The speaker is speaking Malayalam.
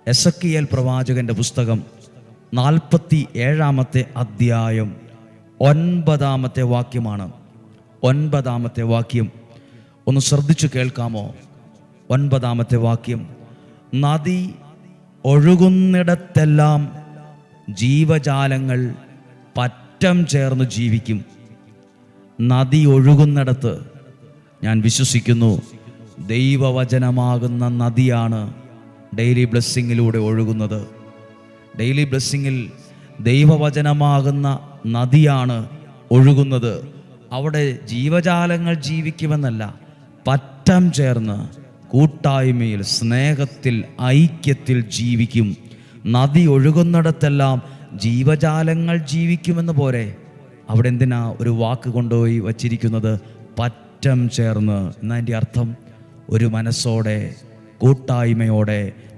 എസെക്കിയേൽ പ്രവാചകൻ്റെ പുസ്തകം 47 അധ്യായം 9 വാക്യമാണ്. 9 വാക്യം ഒന്ന് ശ്രദ്ധിച്ചു കേൾക്കാമോ? 9 വാക്യം: നദി ഒഴുകുന്നിടത്തെല്ലാം ജീവജാലങ്ങൾ പറ്റം ചേർന്ന് ജീവിക്കും. നദി ഒഴുകുന്നിടത്ത് ഞാൻ വിശ്വസിക്കുന്നു ദൈവവചനമാകുന്ന നദിയാണ് ഡെയിലി ബ്ലെസ്സിങ്ങിലൂടെ ഒഴുകുന്നത്. ഡെയിലി ബ്ലെസ്സിങ്ങിൽ ദൈവവചനമാകുന്ന നദിയാണ് ഒഴുകുന്നത്. അവിടെ ജീവജാലങ്ങൾ ജീവിക്കുമെന്നല്ല, പറ്റം ചേർന്ന് കൂട്ടായ്മയിൽ, സ്നേഹത്തിൽ, ഐക്യത്തിൽ ജീവിക്കും. നദി ഒഴുകുന്നിടത്തെല്ലാം ജീവജാലങ്ങൾ ജീവിക്കുമെന്ന് പോരെ അവിടെ എന്തിനാ ഒരു വാക്ക് കൊണ്ടുപോയി വച്ചിരിക്കുന്നത്? പറ്റം ചേർന്ന്. എന്നതിൻ്റെ അർത്ഥം ഒരു മനസ്സോടെ, കൂട്ടായ്മയോടെ,